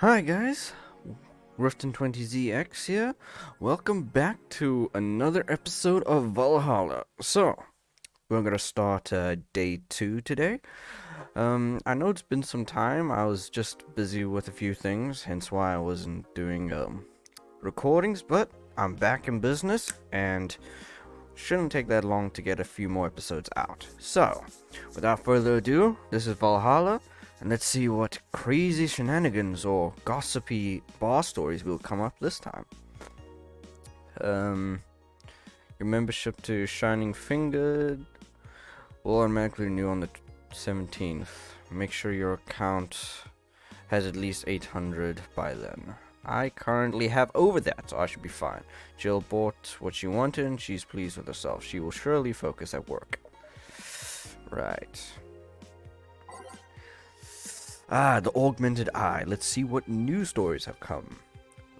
Hi guys, Rifton20ZX here. Welcome back to another episode of Valhalla. So, we're gonna start day 2 today. I know it's been some time. I was just busy with a few things, hence why I wasn't doing recordings, but I'm back in business and shouldn't take that long to get a few more episodes out. So, without further ado, this is Valhalla. And let's see what crazy shenanigans or gossipy bar stories will come up this time. Your membership to Shining Fingered will automatically renew on the 17th. Make sure your account has at least 800 by then. I currently have over that, so I should be fine. Gill bought what she wanted and she's pleased with herself. She will surely focus at work. Right. The Augmented Eye. Let's see what news stories have come.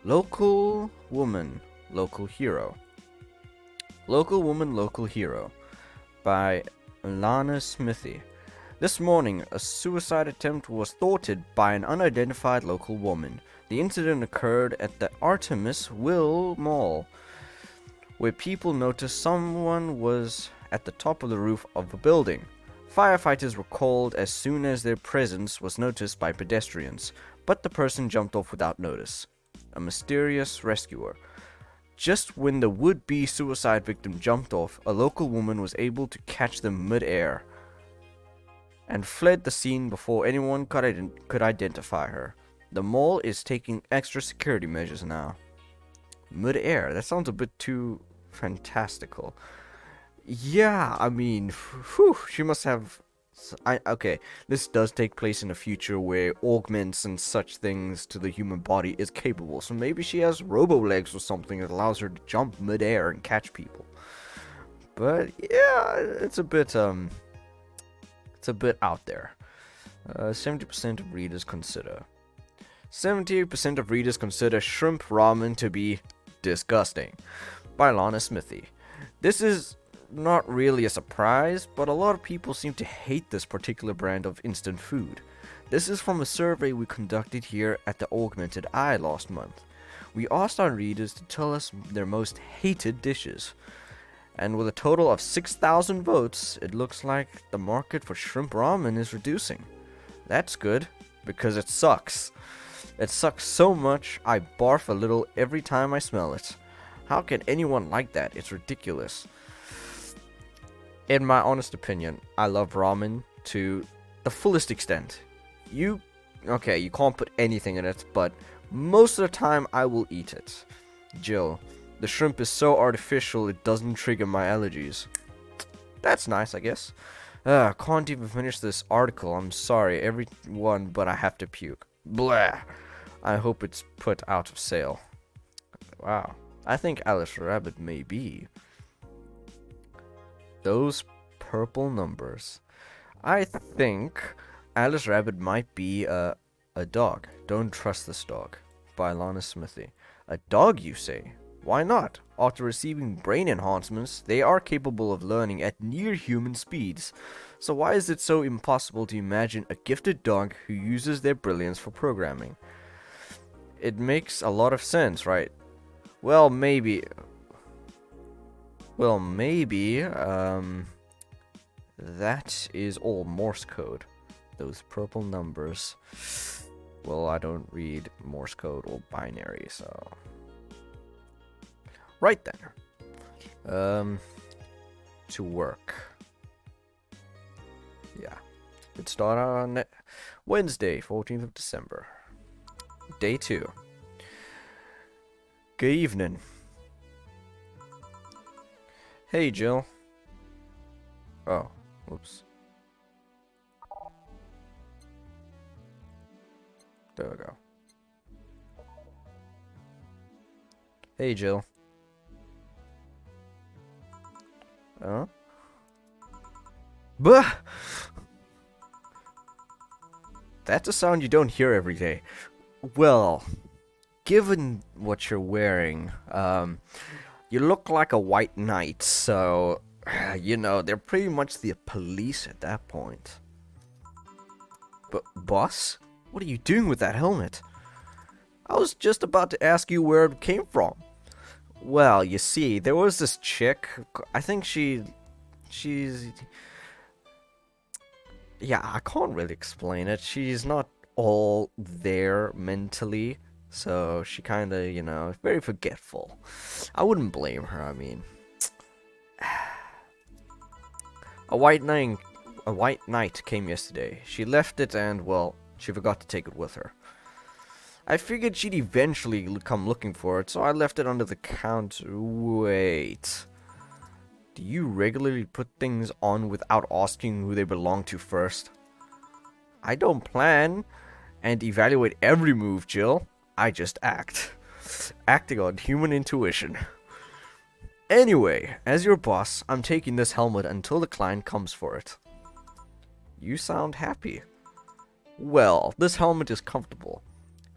Local woman, local hero. Local woman, local hero. By Lana Smithy. This morning, a suicide attempt was thwarted by an unidentified local woman. The incident occurred at the Artemis Will Mall, where people noticed someone was at the top of the roof of a building. Firefighters were called as soon as their presence was noticed by pedestrians, but the person jumped off without notice. A mysterious rescuer. Just when the would-be suicide victim jumped off, a local woman was able to catch them mid-air and fled the scene before anyone could identify her. The mall is taking extra security measures now. Mid-air, that sounds a bit too fantastical. Yeah, I mean, she must have... Okay, this does take place in a future where augments and such things to the human body is capable, so maybe she has robo-legs or something that allows her to jump mid-air and catch people. But, yeah, it's a bit out there. 70% of readers consider. 70% of readers consider shrimp ramen to be disgusting. By Lana Smithy. This is not really a surprise, but a lot of people seem to hate this particular brand of instant food. This is from a survey we conducted here at the Augmented Eye last month. We asked our readers to tell us their most hated dishes. And with a total of 6,000 votes, it looks like the market for shrimp ramen is reducing. That's good, because it sucks. It sucks so much, I barf a little every time I smell it. How can anyone like that? It's ridiculous. In my honest opinion, I love ramen to the fullest extent. You can't put anything in it, but most of the time I will eat it. Jill, the shrimp is so artificial it doesn't trigger my allergies. That's nice, I guess. Can't even finish this article, I'm sorry, everyone, but I have to puke. Blah! I hope it's put out of sale. Wow. I think Alice Rabbit may be. Those purple numbers. I think Alice Rabbit might be a dog. Don't trust this dog. By Lana Smithy. A dog, you say? Why not? After receiving brain enhancements, they are capable of learning at near human speeds. So why is it so impossible to imagine a gifted dog who uses their brilliance for programming? It makes a lot of sense, right? Well, maybe, that is all Morse code. Those purple numbers. Well, I don't read Morse code or binary, so... Right then. To work. Yeah. It started on Wednesday, 14th of December. Day 2. Good evening. Hey, Jill. Oh, whoops. There we go. Hey, Jill. Bah! That's a sound you don't hear every day. Well, given what you're wearing, you look like a white knight, so, they're pretty much the police at that point. But, boss? What are you doing with that helmet? I was just about to ask you where it came from. Well, you see, there was this chick. I think she's. Yeah, I can't really explain it. She's not all there mentally, so she kind of, very forgetful. I wouldn't blame her. I mean, a white knight came yesterday. She left it, and well, she forgot to take it with her. I figured she'd eventually come looking for it, so I left it under the counter. Wait. Do you regularly put things on without asking who they belong to first? I don't plan and evaluate every move, Gill. I just act. Acting on human intuition. Anyway, as your boss, I'm taking this helmet until the client comes for it. You sound happy. Well, this helmet is comfortable.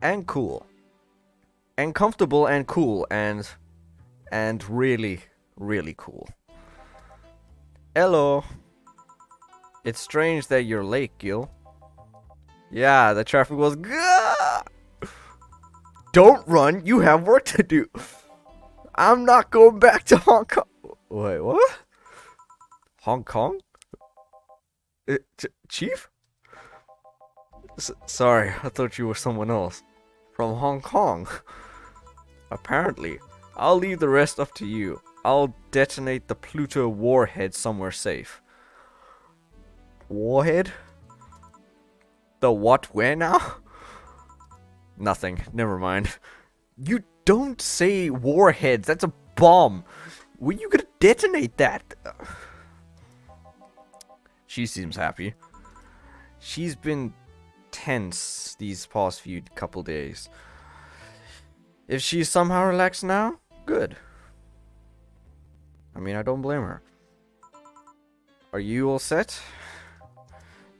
And cool. And comfortable and cool and really, really cool. Hello. It's strange that you're late, Gill. Yeah, the traffic was good. Don't run, you have work to do. I'm not going back to Hong Kong. Wait, what? Hong Kong? Chief? Sorry, I thought you were someone else. From Hong Kong. Apparently. I'll leave the rest up to you. I'll detonate the Pluto warhead somewhere safe. Warhead? The what? Where now? Nothing. Never mind. You don't say warheads. That's a bomb. Where you gonna detonate that? She seems happy. She's been tense these past few couple days. If she's somehow relaxed now, good. I mean, I don't blame her. Are you all set?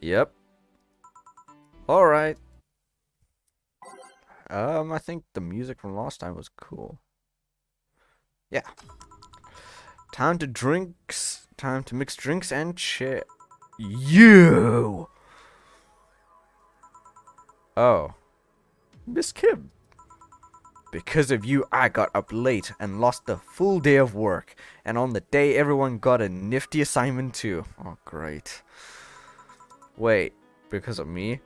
Yep. Alright. I think the music from last time was cool. Yeah. Time to mix drinks and chat. You! Oh. Miss Kim. Because of you, I got up late and lost a full day of work. And on the day, everyone got a nifty assignment too. Oh, great. Wait, because of me?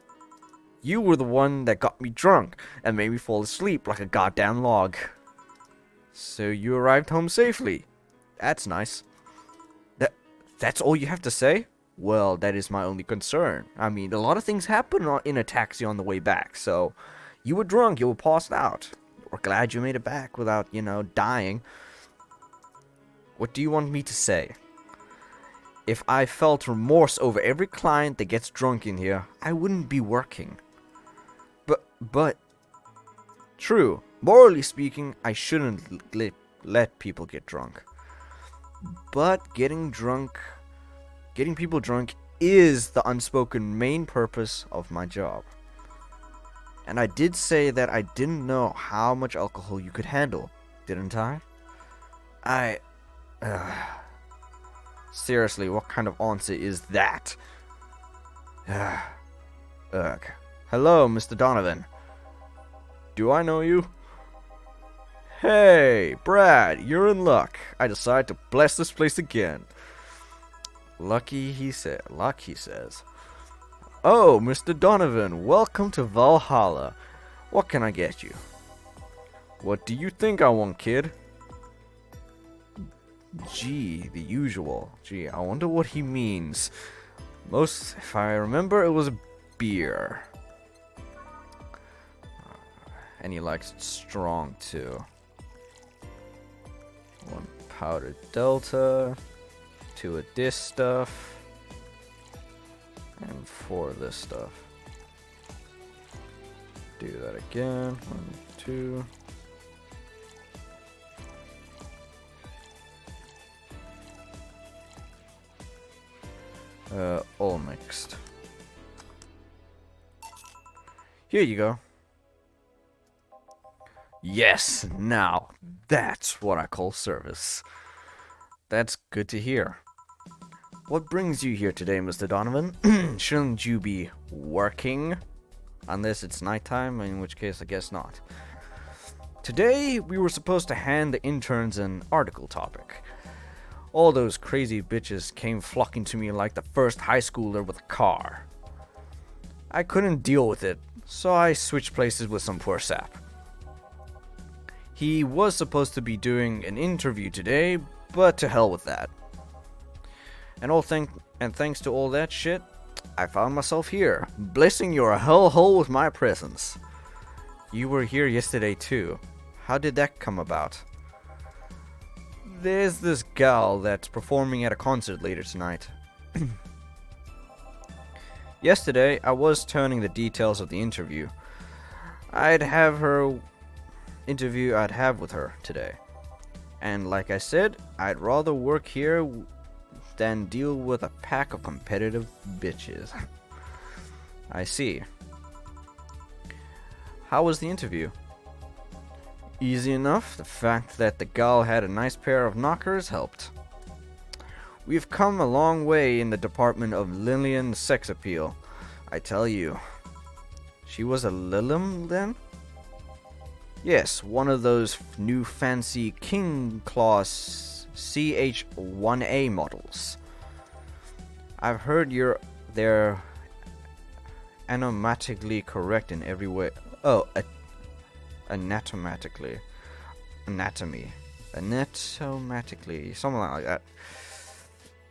You were the one that got me drunk and made me fall asleep like a goddamn log. So you arrived home safely. That's nice. That's all you have to say? Well, that is my only concern. I mean, a lot of things happen in a taxi on the way back, so you were drunk, you were passed out. We're glad you made it back without, dying. What do you want me to say? If I felt remorse over every client that gets drunk in here, I wouldn't be working. But, true. Morally speaking, I shouldn't let people get drunk. But getting people drunk is the unspoken main purpose of my job. And I did say that I didn't know how much alcohol you could handle, didn't I? Seriously, what kind of answer is that? Ugh. Hello, Mr. Donovan. Do I know you? Hey, Brad, you're in luck. I decided to bless this place again. Luck, he says. Oh, Mr. Donovan, welcome to Valhalla. What can I get you? What do you think I want, kid? Gee, the usual. Gee, I wonder what he means. If I remember, it was a beer. And he likes it strong, too. 1 powdered Delta. 2 of this stuff. And 4 of this stuff. Do that again. 1, 2. All mixed. Here you go. Yes, now that's what I call service. That's good to hear. What brings you here today, Mr. Donovan? Shouldn't you be working? Unless it's nighttime, in which case I guess not. Today, we were supposed to hand the interns an article topic. All those crazy bitches came flocking to me like the first high schooler with a car. I couldn't deal with it, so I switched places with some poor sap. He was supposed to be doing an interview today, but to hell with that. And thanks to all that shit, I found myself here, blessing your hellhole with my presence. You were here yesterday too. How did that come about? There's this gal that's performing at a concert later tonight. Yesterday, I was turning the details of the interview. I'd have with her today. And like I said, I'd rather work here than deal with a pack of competitive bitches. I see. How was the interview? Easy enough. The fact that the gal had a nice pair of knockers helped. We've come a long way in the department of Lillian sex appeal, I tell you. She was a Lilum then? Yes, one of those new fancy King Class CH-1A models. I've heard they're anatomically correct in every way. Oh, anatomically, something like that.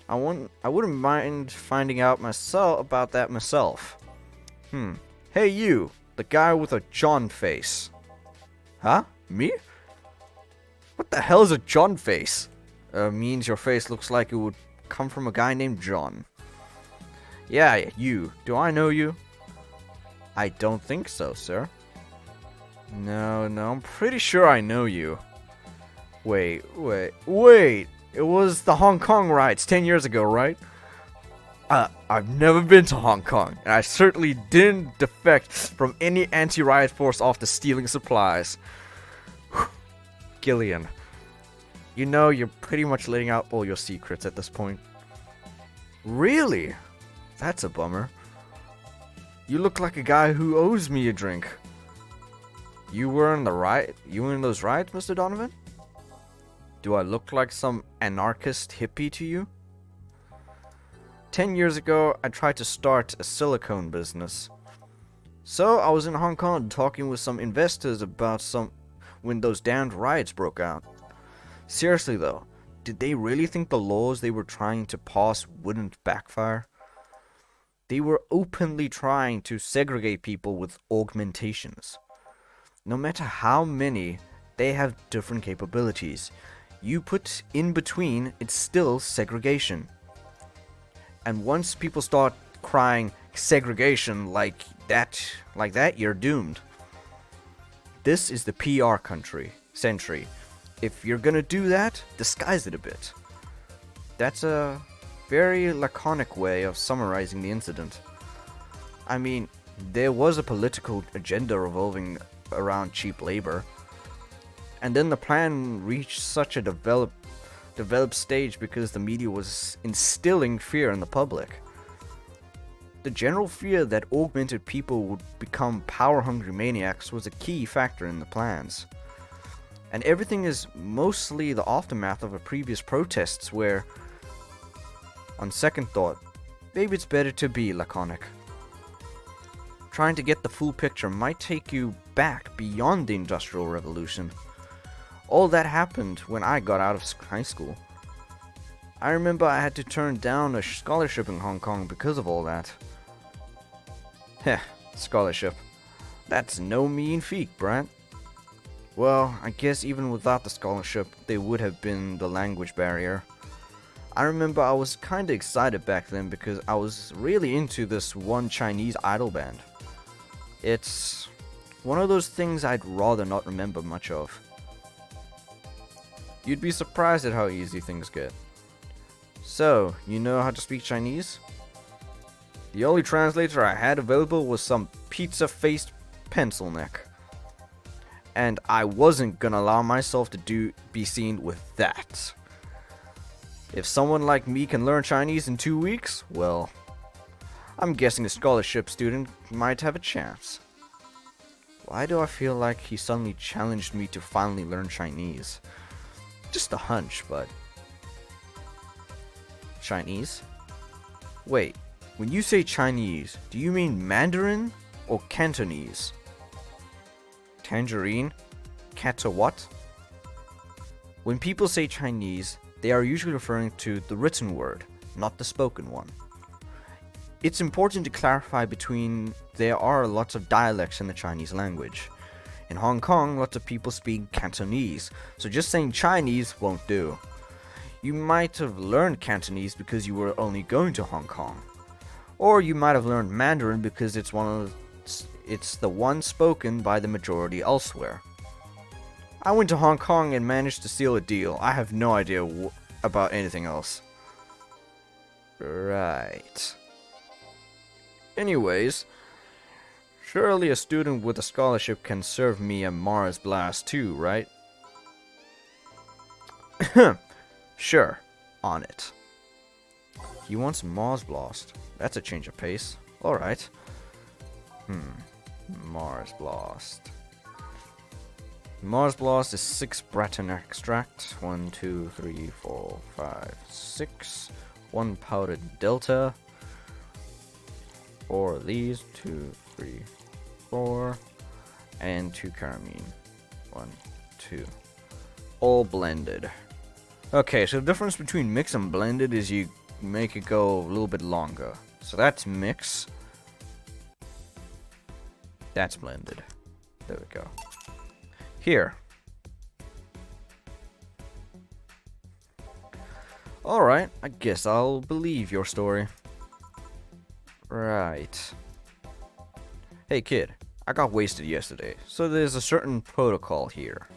I wouldn't mind finding out about that myself. Hey you, the guy with a John face. Huh? Me? What the hell is a John face? Means your face looks like it would come from a guy named John. Yeah, you. Do I know you? I don't think so, sir. No, I'm pretty sure I know you. Wait. It was the Hong Kong riots 10 years ago, right? I've never been to Hong Kong, and I certainly didn't defect from any anti-riot force after stealing supplies. Gillian, you know you're pretty much letting out all your secrets at this point. Really? That's a bummer. You look like a guy who owes me a drink. You were in those riots, Mr. Donovan? Do I look like some anarchist hippie to you? 10 years ago, I tried to start a silicone business. So, I was in Hong Kong talking with some investors about when those damned riots broke out. Seriously though, did they really think the laws they were trying to pass wouldn't backfire? They were openly trying to segregate people with augmentations. No matter how many, they have different capabilities. You put in between, it's still segregation. And once people start crying segregation like that, you're doomed. This is the PR century. If you're gonna do that, disguise it a bit. That's a very laconic way of summarizing the incident. I mean, there was a political agenda revolving around cheap labor. And then the plan reached such a developed stage because the media was instilling fear in the public. The general fear that augmented people would become power-hungry maniacs was a key factor in the plans. And everything is mostly the aftermath of a previous protests where, on second thought, maybe it's better to be laconic. Trying to get the full picture might take you back beyond the Industrial Revolution. All that happened when I got out of high school. I remember I had to turn down a scholarship in Hong Kong because of all that. Heh, scholarship. That's no mean feat, Brant. Well, I guess even without the scholarship, there would have been the language barrier. I remember I was kinda excited back then because I was really into this one Chinese idol band. It's one of those things I'd rather not remember much of. You'd be surprised at how easy things get. So, you know how to speak Chinese? The only translator I had available was some pizza-faced pencil neck. And I wasn't gonna allow myself to be seen with that. If someone like me can learn Chinese in 2 weeks, well, I'm guessing a scholarship student might have a chance. Why do I feel like he suddenly challenged me to finally learn Chinese? Just a hunch, but... Chinese? Wait, when you say Chinese, do you mean Mandarin or Cantonese? Tangerine? Cata what? When people say Chinese, they are usually referring to the written word, not the spoken one. It's important to clarify between there are lots of dialects in the Chinese language. In Hong Kong, lots of people speak Cantonese, so just saying Chinese won't do. You might have learned Cantonese because you were only going to Hong Kong. Or you might have learned Mandarin because it's the one spoken by the majority elsewhere. I went to Hong Kong and managed to seal a deal. I have no idea about anything else. Right. Anyways, surely a student with a scholarship can serve me a Mars Blast too, right? Sure, on it. He wants Mars Blast. That's a change of pace. Alright. Mars Blast. Mars Blast is 6 Breton extract. 1, 2, 3, 4, 5, 6. 1 powdered Delta. 4 of these. 2, 3, 4. And 2 caramine. 1, 2. All blended. Okay, so the difference between mix and blended is you make it go a little bit longer. So that's mix. That's blended. There we go. Here. Alright, I guess I'll believe your story. Right. Hey kid, I got wasted yesterday, so there's a certain protocol here.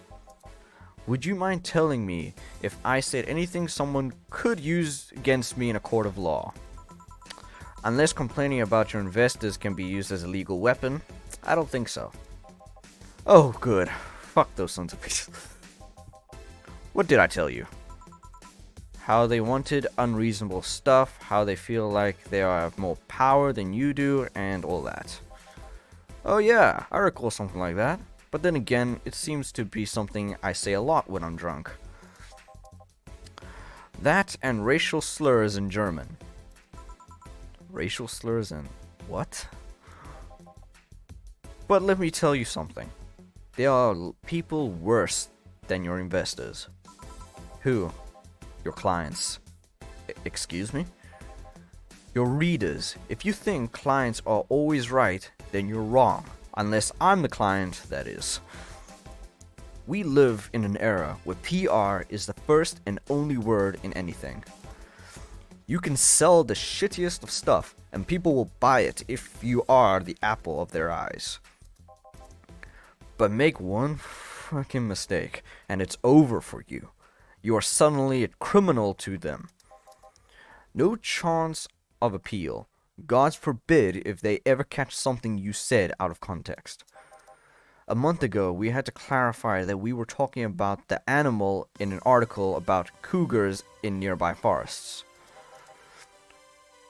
Would you mind telling me if I said anything someone could use against me in a court of law? Unless complaining about your investors can be used as a legal weapon, I don't think so. Oh, good. Fuck those sons of bitches. What did I tell you? How they wanted unreasonable stuff, how they feel like they have more power than you do, and all that. Oh yeah, I recall something like that. But then again, it seems to be something I say a lot when I'm drunk. That and racial slurs in German. Racial slurs in what? But let me tell you something. There are people worse than your investors. Who? Your clients. Excuse me? Your readers. If you think clients are always right, then you're wrong. Unless I'm the client, that is. We live in an era where PR is the first and only word in anything. You can sell the shittiest of stuff, and people will buy it if you are the apple of their eyes. But make one fucking mistake, and it's over for you. You are suddenly a criminal to them. No chance of appeal. God forbid if they ever catch something you said out of context. A month ago, we had to clarify that we were talking about the animal in an article about cougars in nearby forests.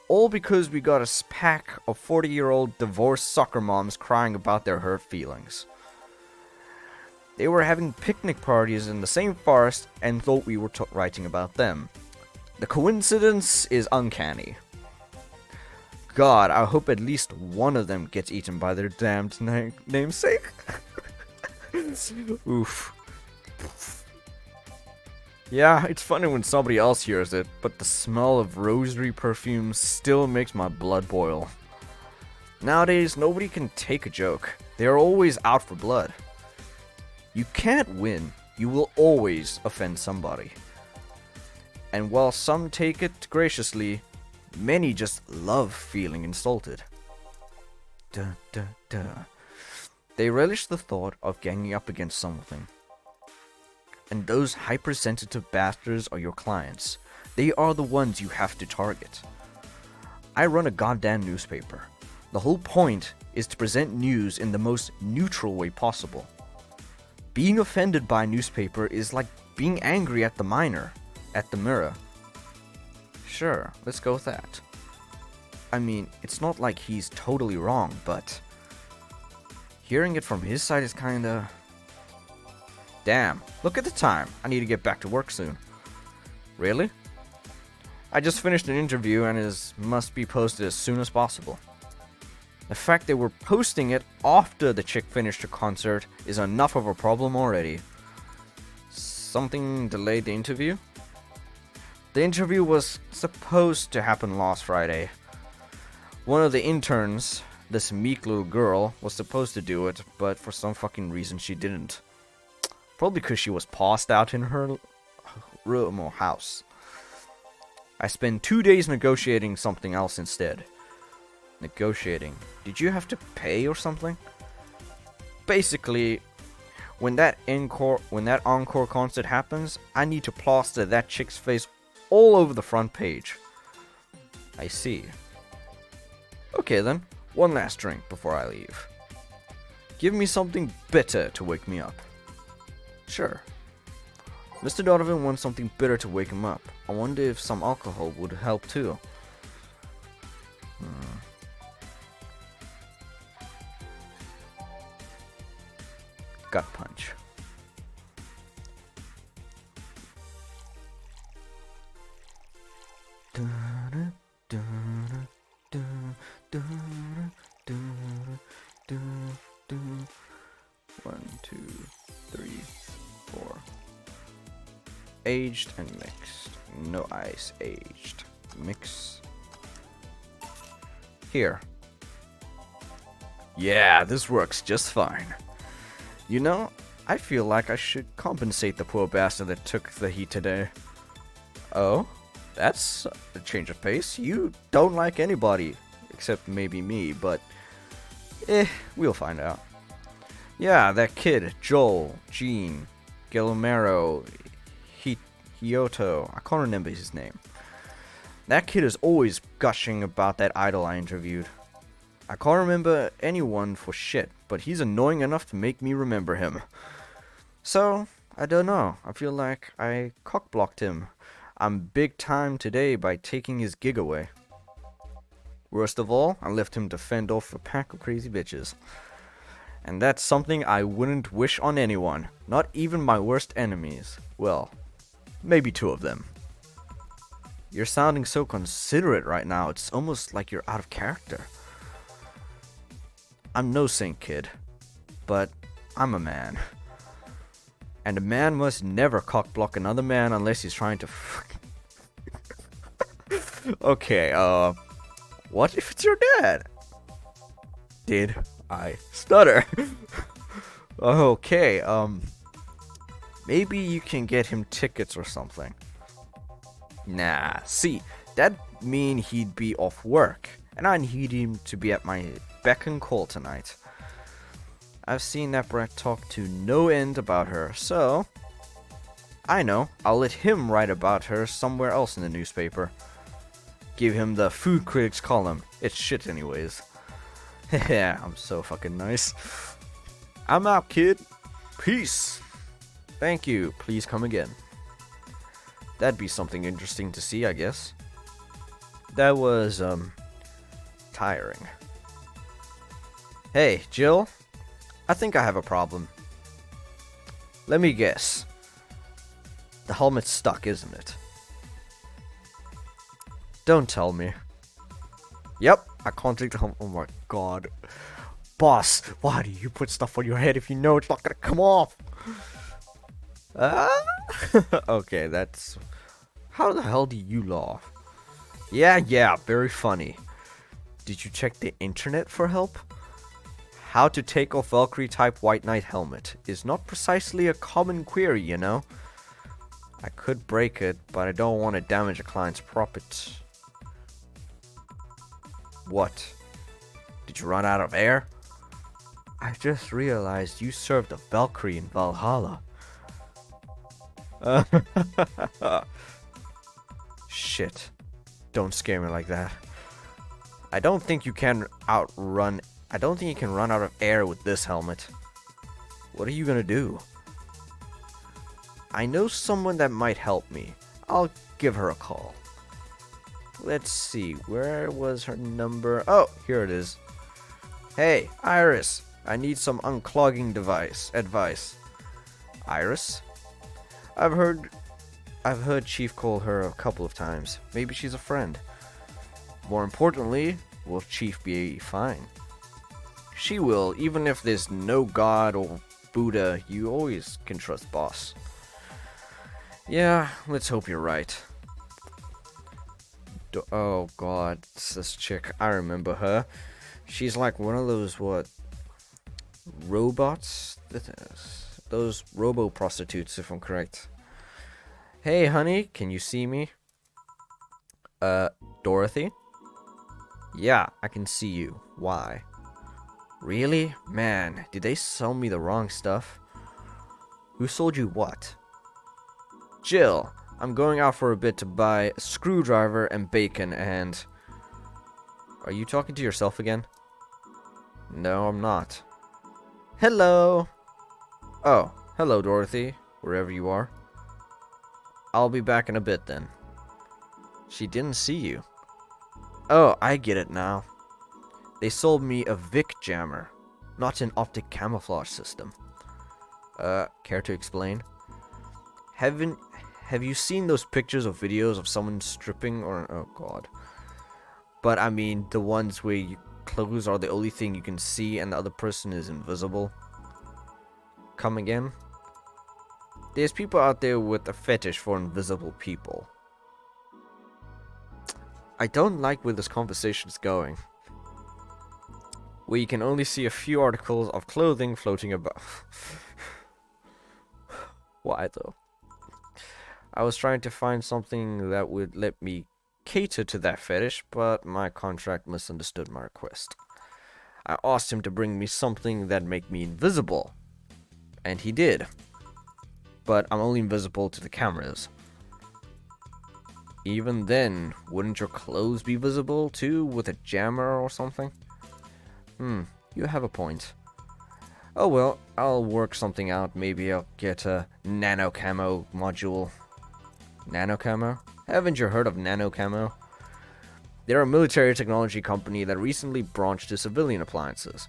All because we got a pack of 40-year-old divorced soccer moms crying about their hurt feelings. They were having picnic parties in the same forest and thought we were writing about them. The coincidence is uncanny. God, I hope at least one of them gets eaten by their damned namesake. Oof. Yeah, it's funny when somebody else hears it, but the smell of rosary perfume still makes my blood boil. Nowadays, nobody can take a joke. They are always out for blood. You can't win. You will always offend somebody. And while some take it graciously, many just love feeling insulted. Duh, duh, duh. They relish the thought of ganging up against something. And those hypersensitive bastards are your clients. They are the ones you have to target. I run a goddamn newspaper. The whole point is to present news in the most neutral way possible. Being offended by a newspaper is like being angry at the miner, at the mirror. Sure, let's go with that. I mean, it's not like he's totally wrong, but Hearing it from his side is kinda... Damn, look at the time. I need to get back to work soon. Really? I just finished an interview and it must be posted as soon as possible. The fact they were posting it after the chick finished her concert is enough of a problem already. Something delayed the interview? The interview was supposed to happen last Friday. One of the interns, this meek little girl, was supposed to do it, but for some fucking reason she didn't. Probably because she was passed out in her room or house. I spent 2 days negotiating something else instead. Negotiating. Did you have to pay or something? Basically, when that encore concert happens, I need to plaster that chick's face all over the front page. I see. Okay then, one last drink before I leave. Give me something bitter to wake me up. Sure. Mr. Donovan wants something bitter to wake him up. I wonder if some alcohol would help too. Gut punch. One, two, three, four. Aged and mixed. No ice, aged. Mix. Here. Yeah, this works just fine. You know, I feel like I should compensate the poor bastard that took the heat today. Oh? That's a change of pace. You don't like anybody, except maybe me, but... we'll find out. Yeah, that kid, Joel, Gene, Guillermo, Hyoto, I can't remember his name. That kid is always gushing about that idol I interviewed. I can't remember anyone for shit, but he's annoying enough to make me remember him. So, I don't know. I feel like I cockblocked him. I'm big time today by taking his gig away. Worst of all, I left him to fend off a pack of crazy bitches. And that's something I wouldn't wish on anyone, not even my worst enemies. Well, maybe 2 of them. You're sounding so considerate right now, it's almost like you're out of character. I'm no saint, kid, but I'm a man. And a man must never cockblock another man unless he's trying to Okay, what if it's your dad? Did I stutter? Okay, maybe you can get him tickets or something. Nah, see, that'd mean he'd be off work, and I need him to be at my beck and call tonight. I've seen that brat talk to no end about her, so... I know, I'll let him write about her somewhere else in the newspaper. Give him the food critics column. It's shit anyways. Yeah, I'm so fucking nice. I'm out, kid. Peace. Thank you. Please come again. That'd be something interesting to see, I guess. That was, tiring. Hey, Gill. I think I have a problem. Let me guess. The helmet's stuck, isn't it? Don't tell me. Yep, I can't take the helmet. Oh my god. Boss, why do you put stuff on your head if you know it's not gonna come off? Okay, that's... How the hell do you laugh? Yeah, very funny. Did you check the internet for help? How to take off Valkyrie type White Knight helmet is not precisely a common query, you know? I could break it, but I don't want to damage a client's property. What? Did you run out of air? I just realized you served a Valkyrie in Valhalla. Shit. Don't scare me like that. I don't think you can run out of air with this helmet. What are you gonna do? I know someone that might help me. I'll give her a call. Let's see, where was her number? Oh, here it is. Hey, Iris, I need some unclogging advice. Iris? I've heard Chief call her a couple of times. Maybe she's a friend. More importantly, will Chief be fine? She will, even if there's no God or Buddha, you always can trust boss. Yeah, let's hope you're right. Oh god, it's this chick. I remember her. She's like one of those, robots? Those robo-prostitutes, if I'm correct. Hey, honey, can you see me? Dorothy? Yeah, I can see you. Why? Really? Man, did they sell me the wrong stuff? Who sold you what? Gill, I'm going out for a bit to buy a screwdriver and bacon and... Are you talking to yourself again? No, I'm not. Hello! Oh, hello, Dorothy, wherever you are. I'll be back in a bit then. She didn't see you. Oh, I get it now. They sold me a Vic jammer, not an optic camouflage system. Care to explain? Have you seen those pictures or videos of someone stripping or... Oh, God. But, I mean, the ones where clothes are the only thing you can see and the other person is invisible. Come again? There's people out there with a fetish for invisible people. I don't like where this conversation is going. Where you can only see a few articles of clothing floating about. Why though? I was trying to find something that would let me cater to that fetish, but my contract misunderstood my request. I asked him to bring me something that'd make me invisible. And he did. But I'm only invisible to the cameras. Even then, wouldn't your clothes be visible too with a jammer or something? You have a point. Oh well, I'll work something out. Maybe I'll get a nano camo module. Nano camo? Haven't you heard of nano camo? They're a military technology company that recently branched to civilian appliances.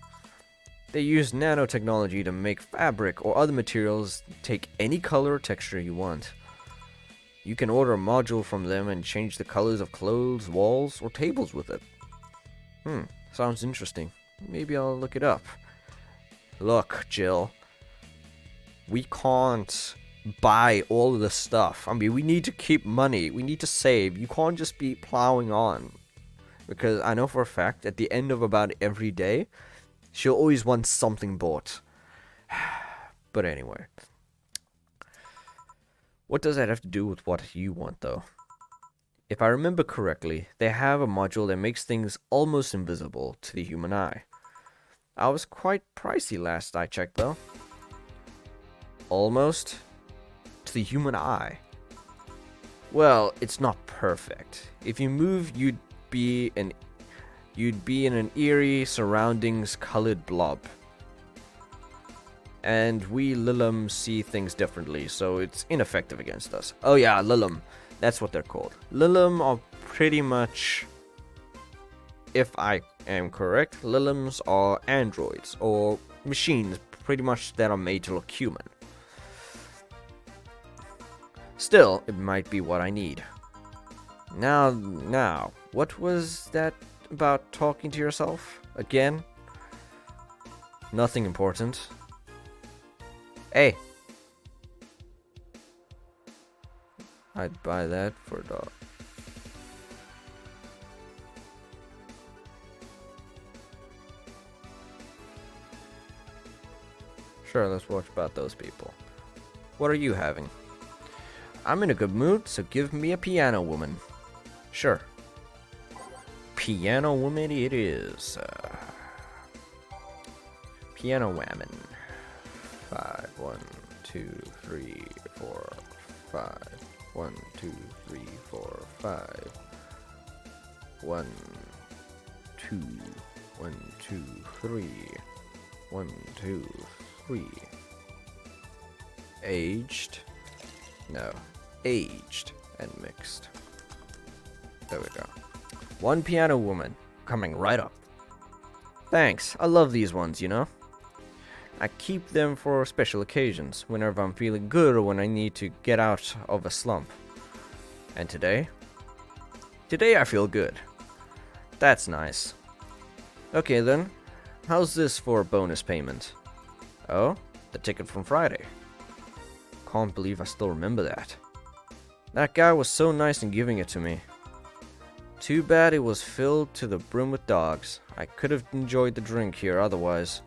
They use nanotechnology to make fabric or other materials take any color or texture you want. You can order a module from them and change the colors of clothes, walls, or tables with it. Sounds interesting. Maybe I'll look it up. Look, Gill. We can't buy all of this stuff. I mean, we need to keep money. We need to save. You can't just be plowing on. Because I know for a fact, at the end of about every day, she'll always want something bought. But anyway. What does that have to do with what you want, though? If I remember correctly, they have a module that makes things almost invisible to the human eye. I was quite pricey last I checked, though. Almost to the human eye. Well, it's not perfect. If you move, you'd be in an eerie surroundings colored blob. And we Lilim see things differently, so it's ineffective against us. Oh yeah, Lilim. That's what they're called. Lilim are pretty much, if I am correct, Lilims are androids, or machines, pretty much that are made to look human. Still, it might be what I need. Now, what was that about talking to yourself? Again? Nothing important. Hey! I'd buy that for $1. Sure, let's watch about those people. What are you having? I'm in a good mood, so give me a piano woman. Sure. Piano woman it is. Piano woman. 5, 1, 2, 3, 4, 5. 1, 2, 3, 4, 5. 1, 2, 1, 2, 3. 1, 2, 3. Aged? No. Aged and mixed. There we go. One piano woman. Coming right up. Thanks. I love these ones, you know? I keep them for special occasions, whenever I'm feeling good or when I need to get out of a slump. And today? Today I feel good. That's nice. Okay then, how's this for a bonus payment? Oh, the ticket from Friday. Can't believe I still remember that. That guy was so nice in giving it to me. Too bad it was filled to the brim with dogs. I could have enjoyed the drink here otherwise.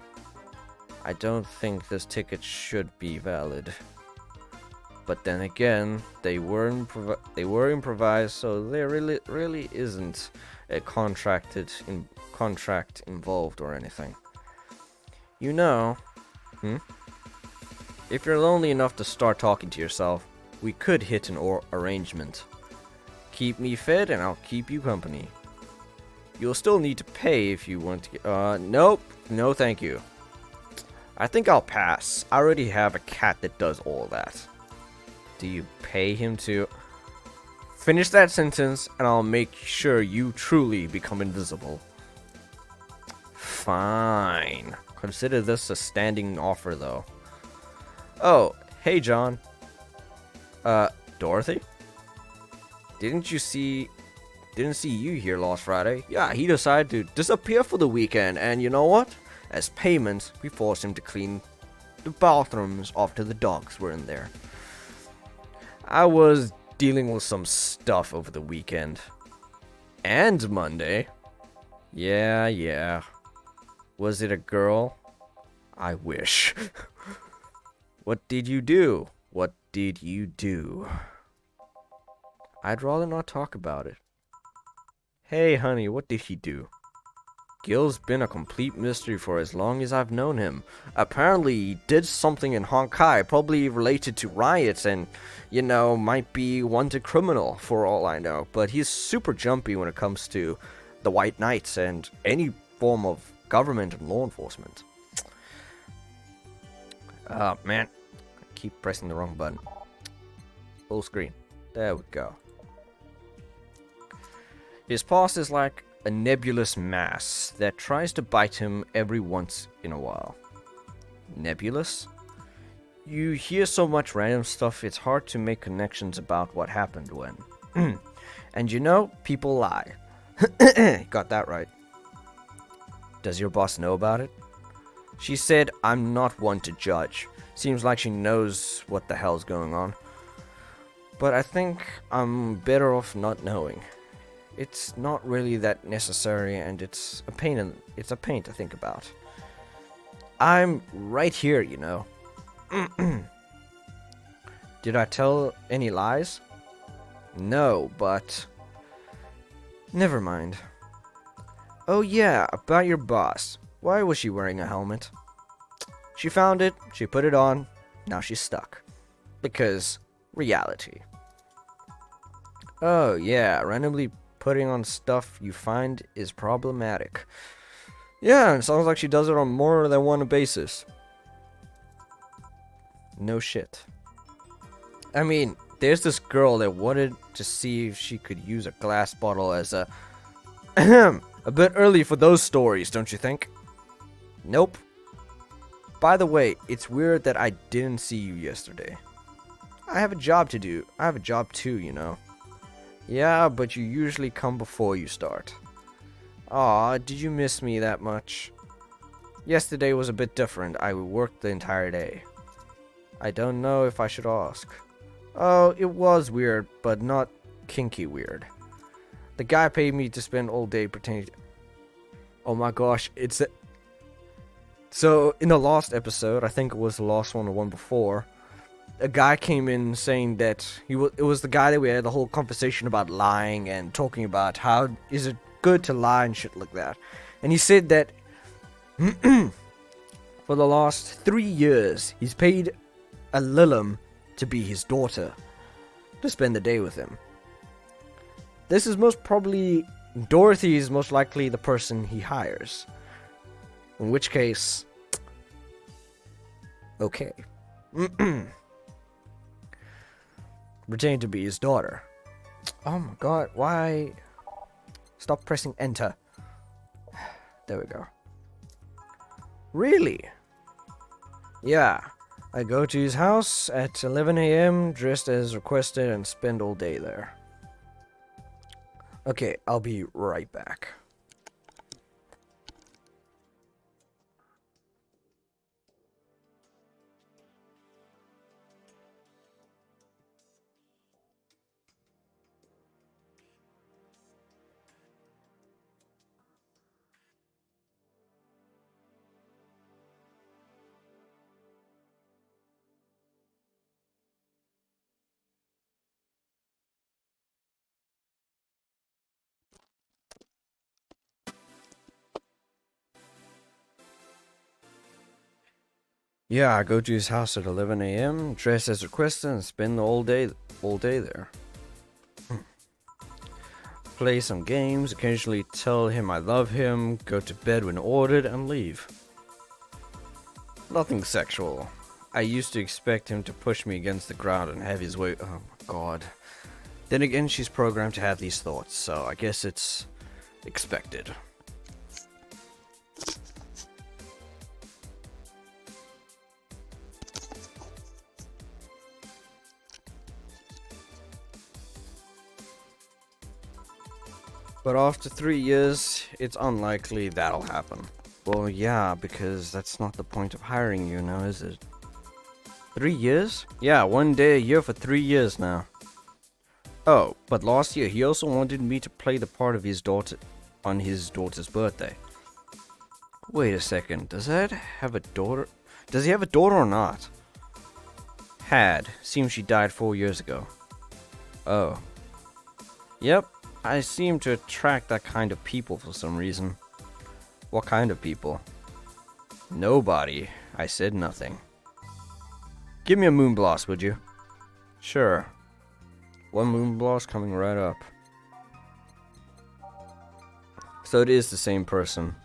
I don't think this ticket should be valid. But then again, they were improvised, so there really isn't a contract involved or anything. You know, if you're lonely enough to start talking to yourself, we could hit an arrangement. Keep me fed and I'll keep you company. You'll still need to pay if you want to get... nope. No thank you. I think I'll pass. I already have a cat that does all that. Do you pay him to... Finish that sentence and I'll make sure you truly become invisible. Fine. Consider this a standing offer though. Oh, hey John. Dorothy? Didn't see you here last Friday. Yeah, he decided to disappear for the weekend, and you know what? As payment, we forced him to clean the bathrooms after the dogs were in there. I was dealing with some stuff over the weekend. And Monday. Yeah. Was it a girl? I wish. What did you do? What did you do? I'd rather not talk about it. Hey, honey, what did he do? Gill's been a complete mystery for as long as I've known him. Apparently, he did something in Honkai, probably related to riots, and, you know, might be wanted criminal, for all I know. But he's super jumpy when it comes to the White Knights and any form of government and law enforcement. Oh, man. I keep pressing the wrong button. Full screen. There we go. His past is like a nebulous mass that tries to bite him every once in a while. Nebulous? You hear so much random stuff, it's hard to make connections about what happened when. And you know, people lie. Got that right. Does your boss know about it? She said, I'm not one to judge. Seems like she knows what the hell's going on. But I think I'm better off not knowing. It's not really that necessary, and it's a pain to think about. I'm right here, you know. Did I tell any lies? No, but... Never mind. Oh yeah, about your boss. Why was she wearing a helmet? She found it, she put it on, now she's stuck. Because reality. Oh yeah, randomly putting on stuff you find is problematic. Yeah, it sounds like she does it on more than one basis. No shit. I mean, there's this girl that wanted to see if she could use a glass bottle as a... a bit early for those stories, don't you think? Nope. By the way, it's weird that I didn't see you yesterday. I have a job to do. I have a job too, you know. Yeah, but you usually come before you start. Aw, did you miss me that much? Yesterday was a bit different. I worked the entire day. I don't know if I should ask. Oh, it was weird, but not kinky weird. The guy paid me to spend all day pretending to... Oh my gosh, it's... So, in the last episode, I think it was the last one or one before, a guy came in saying that it was the guy that we had the whole conversation about lying and talking about how is it good to lie and shit like that. And he said that for the last 3 years, he's paid a Lilim to be his daughter, to spend the day with him. This is most probably, Dorothy is most likely the person he hires. In which case, okay. Pretending to be his daughter. Oh my god, why? Stop pressing enter. There we go. Really? Yeah, I go to his house at 11 a.m. dressed as requested and spend all day there. Okay, I'll be right back. Yeah, I go to his house at 11 a.m., dress as requested, and spend all day there. Play some games, occasionally tell him I love him, go to bed when ordered, and leave. Nothing sexual. I used to expect him to push me against the ground and have his way. Oh my god. Then again, she's programmed to have these thoughts, so I guess it's expected. But after 3 years, it's unlikely that'll happen. Well, yeah, because that's not the point of hiring you now, is it? 3 years? Yeah, 1 day a year for 3 years now. Oh, but last year he also wanted me to play the part of his daughter on his daughter's birthday. Wait a second, does that have a daughter? Does he have a daughter or not? Had. Seems she died 4 years ago. Oh. Yep, I seem to attract that kind of people for some reason. What kind of people? Nobody. I said nothing. Give me a moonblast, would you? Sure. One moonblast coming right up. So it is the same person.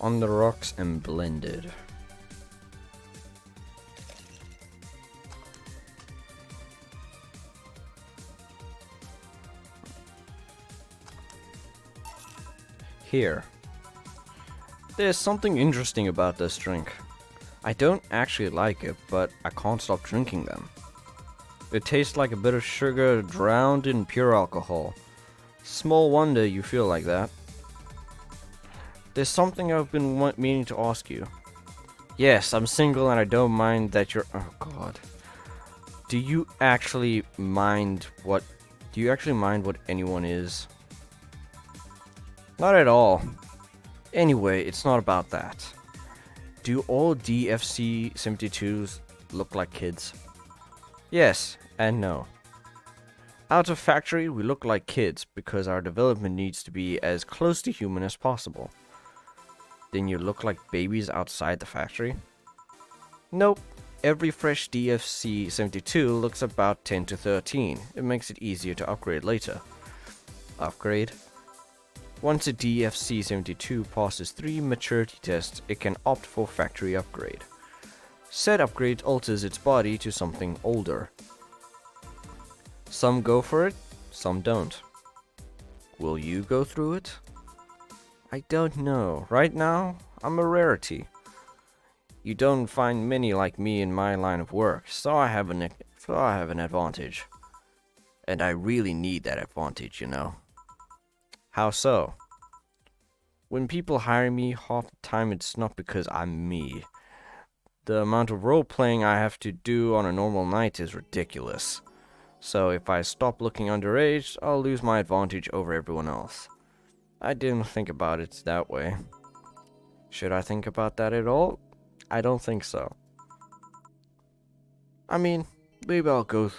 On the rocks and blended. Here. There's something interesting about this drink. I don't actually like it, but I can't stop drinking them. It tastes like a bit of sugar drowned in pure alcohol. Small wonder you feel like that. There's something I've been meaning to ask you. Yes, I'm single and I don't mind that you're... Oh god. Do you actually mind what anyone is? Not at all. Anyway, it's not about that. Do all DFC 72s look like kids? Yes, and no. Out of factory, we look like kids because our development needs to be as close to human as possible. Then you look like babies outside the factory? Nope. Every fresh DFC 72 looks about 10 to 13. It makes it easier to upgrade later. Upgrade? Once a DFC 72 passes 3 maturity tests, it can opt for factory upgrade. Said upgrade alters its body to something older. Some go for it, some don't. Will you go through it? I don't know. Right now, I'm a rarity. You don't find many like me in my line of work, so I have an advantage. And I really need that advantage, you know. How so? When people hire me, half the time it's not because I'm me. The amount of role-playing I have to do on a normal night is ridiculous. So if I stop looking underage, I'll lose my advantage over everyone else. I didn't think about it that way. Should I think about that at all? I don't think so. I mean, maybe I'll go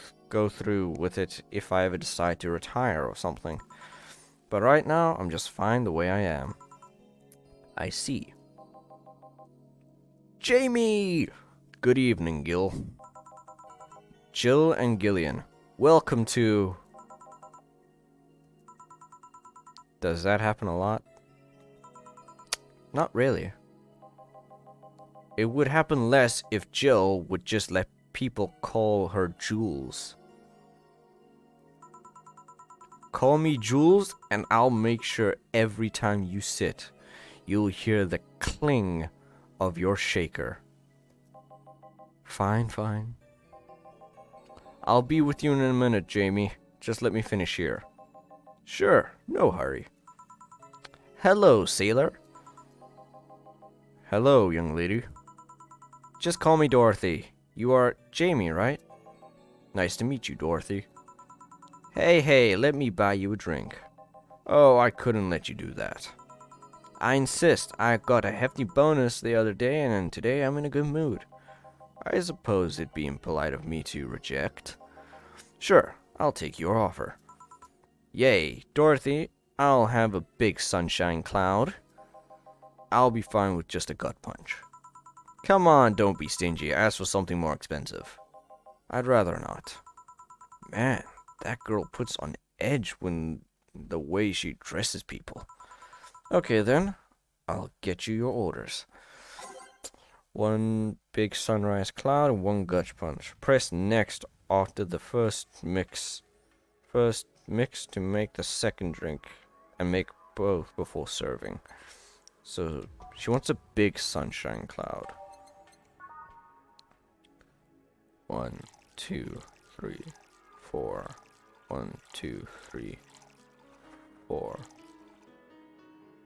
through with it if I ever decide to retire or something. But right now, I'm just fine the way I am. I see. Jamie! Good evening, Gill. Gill and Gillian. Welcome to... Does that happen a lot? Not really. It would happen less if Gill would just let people call her Jules. Call me Jules, and I'll make sure every time you sit, you'll hear the cling of your shaker. Fine, fine. I'll be with you in a minute, Jamie. Just let me finish here. Sure, no hurry. Hello, sailor. Hello, young lady. Just call me Dorothy. You are Jamie, right? Nice to meet you, Dorothy. Hey, let me buy you a drink. Oh, I couldn't let you do that. I insist. I got a hefty bonus the other day, and today I'm in a good mood. I suppose it'd be impolite of me to reject. Sure, I'll take your offer. Yay, Dorothy, I'll have a big sunshine cloud. I'll be fine with just a gut punch. Come on, don't be stingy. Ask for something more expensive. I'd rather not. Man, that girl puts on edge when the way she dresses people. Okay then, I'll get you your orders. One big sunrise cloud and one gut punch. Press next after the first mix. First mix to make the second drink, and make both before serving. So she wants a big sunshine cloud. 1, 2, 3, 4. 1, 2, 3, 4.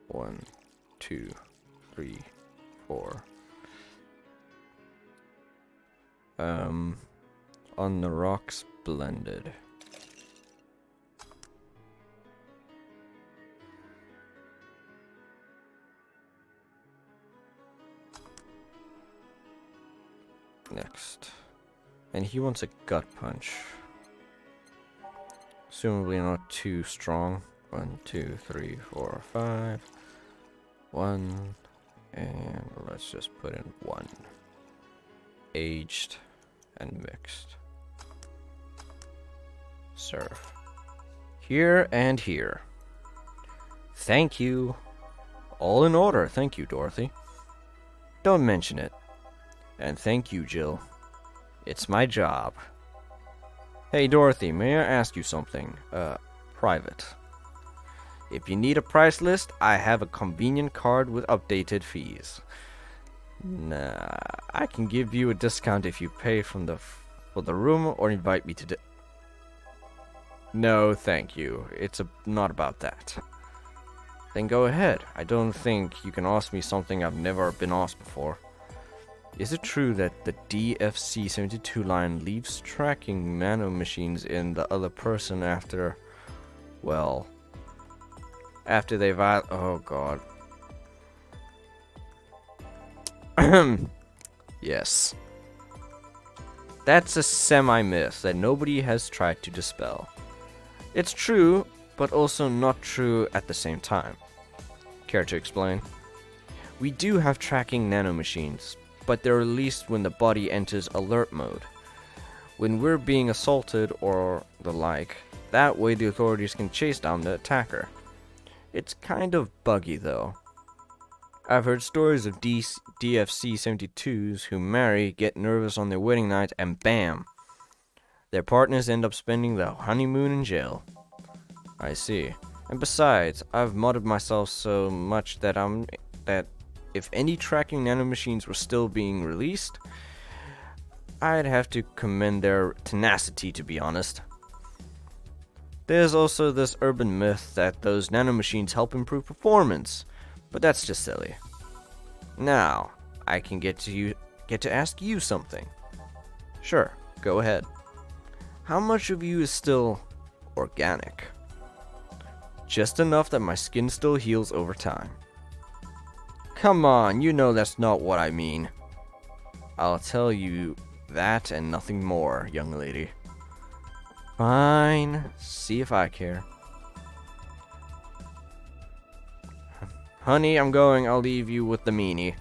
1, 2, 3, 4. On the rocks blended. Next. And he wants a gut punch. Assumably not too strong. 1, 2, 3, 4, 5. 1. And let's just put in 1. Aged and mixed. Serve. Here and here. Thank you. All in order. Thank you, Dorothy. Don't mention it. And thank you, Gill. It's my job. Hey, Dorothy, may I ask you something? Private. If you need a price list, I have a convenient card with updated fees. Nah, I can give you a discount if you pay for the room or invite me to No, thank you. It's not about that. Then go ahead. I don't think you can ask me something I've never been asked before. Is it true that the DFC-72 line leaves tracking nanomachines in the other person after, well, after they've oh god. Yes. That's a semi-myth that nobody has tried to dispel. It's true, but also not true at the same time. Care to explain? We do have tracking nanomachines, but they're released when the body enters alert mode. When we're being assaulted or the like, that way the authorities can chase down the attacker. It's kind of buggy though. I've heard stories of DFC-72s who marry, get nervous on their wedding night, and bam! Their partners end up spending the honeymoon in jail. I see. And besides, I've modded myself so much that if any tracking nanomachines were still being released, I'd have to commend their tenacity, to be honest. There's also this urban myth that those nanomachines help improve performance, but that's just silly. Now, I can get to ask you something. Sure, go ahead. How much of you is still organic? Just enough that my skin still heals over time. Come on, you know that's not what I mean. I'll tell you that and nothing more, young lady. Fine, see if I care. Honey, I'm going. I'll leave you with the meanie.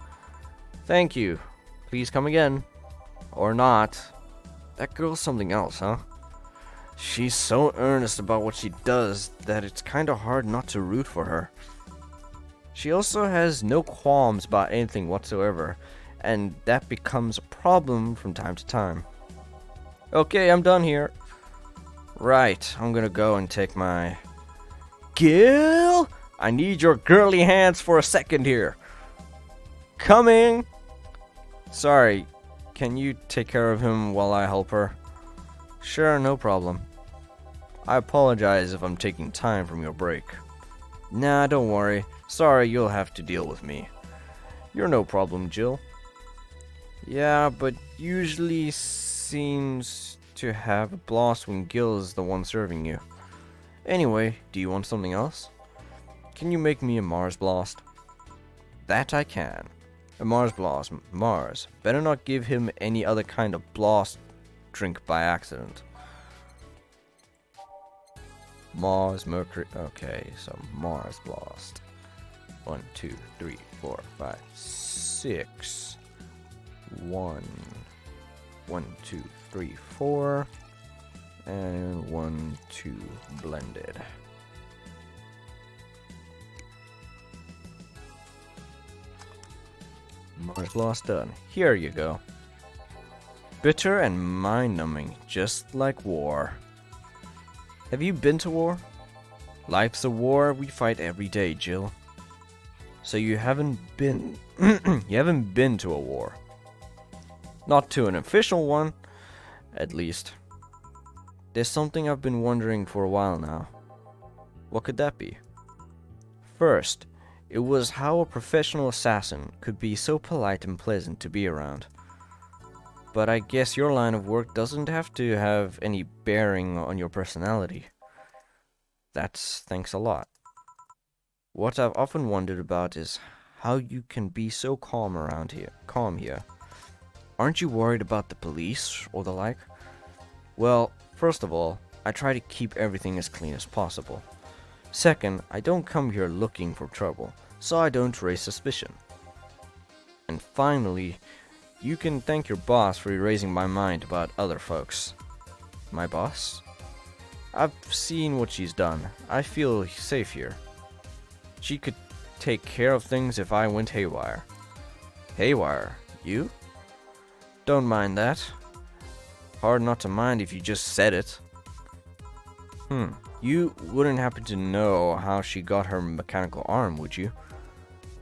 Thank you. Please come again. Or not. That girl's something else, huh? She's so earnest about what she does that it's kinda hard not to root for her. She also has no qualms about anything whatsoever, and that becomes a problem from time to time. Okay, I'm done here. Right, I'm gonna go and take my... Gill? I need your girly hands for a second here. Coming! Sorry, can you take care of him while I help her? Sure, no problem. I apologize if I'm taking time from your break. Nah, don't worry. Sorry, you'll have to deal with me. You're no problem, Gill. Yeah, but usually seems to have a blast when Gill is the one serving you. Anyway, do you want something else? Can you make me a Mars Blast? That I can. A Mars Blast. Mars. Better not give him any other kind of blast drink by accident. Mars, Mercury. Okay, so Mars Blast. 1, 2, 3, 4, 5, 6. 1, 1, 2, 3, 4. And 1, 2 blended. Mars Blast done. Here you go. Bitter and mind-numbing, just like war. Have you been to war? Life's a war we fight every day, Gill. So you haven't been you haven't been to a war. Not to an official one, at least. There's something I've been wondering for a while now. What could that be? First, it was how a professional assassin could be so polite and pleasant to be around. But I guess your line of work doesn't have to have any bearing on your personality. That's thanks a lot. What I've often wondered about is how you can be so calm here. Aren't you worried about the police or the like? Well, first of all, I try to keep everything as clean as possible. Second, I don't come here looking for trouble, so I don't raise suspicion. And finally, you can thank your boss for erasing my mind about other folks. My boss? I've seen what she's done. I feel safe here. She could take care of things if I went haywire. Haywire? You? Don't mind that. Hard not to mind if you just said it. You wouldn't happen to know how she got her mechanical arm, would you?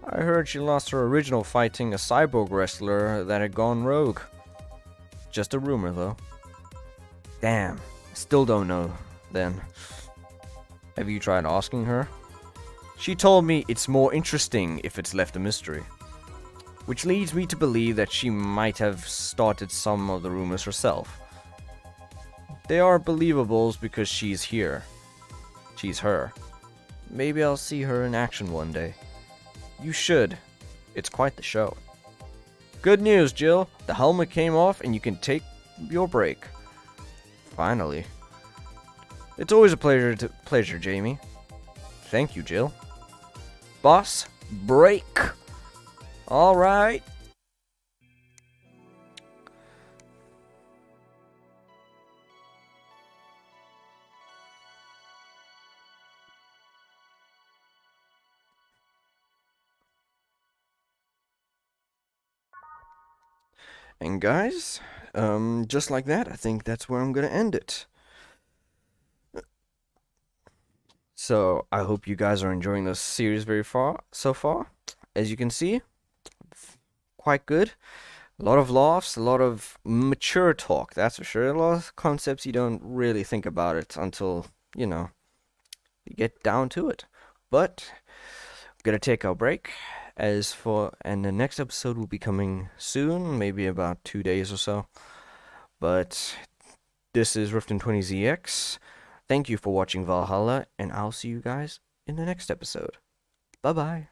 I heard she lost her original fighting a cyborg wrestler that had gone rogue. Just a rumor, though. Damn, still don't know, then. Have you tried asking her? She told me it's more interesting if it's left a mystery. Which leads me to believe that she might have started some of the rumors herself. They are believables because she's here. She's her. Maybe I'll see her in action one day. You should. It's quite the show. Good news, Gill. The helmet came off and you can take your break. Finally. It's always a pleasure, Jamie. Thank you, Gill. Boss, break. All right. And guys, just like that, I think that's where I'm gonna end it. So I hope you guys are enjoying this series so far. As you can see, quite good. A lot of laughs, a lot of mature talk, that's for sure. A lot of concepts you don't really think about it until, you get down to it. But I'm gonna take our break. And the next episode will be coming soon, maybe about 2 days or so. But this is Riften20ZX. Thank you for watching Valhalla, and I'll see you guys in the next episode. Bye-bye.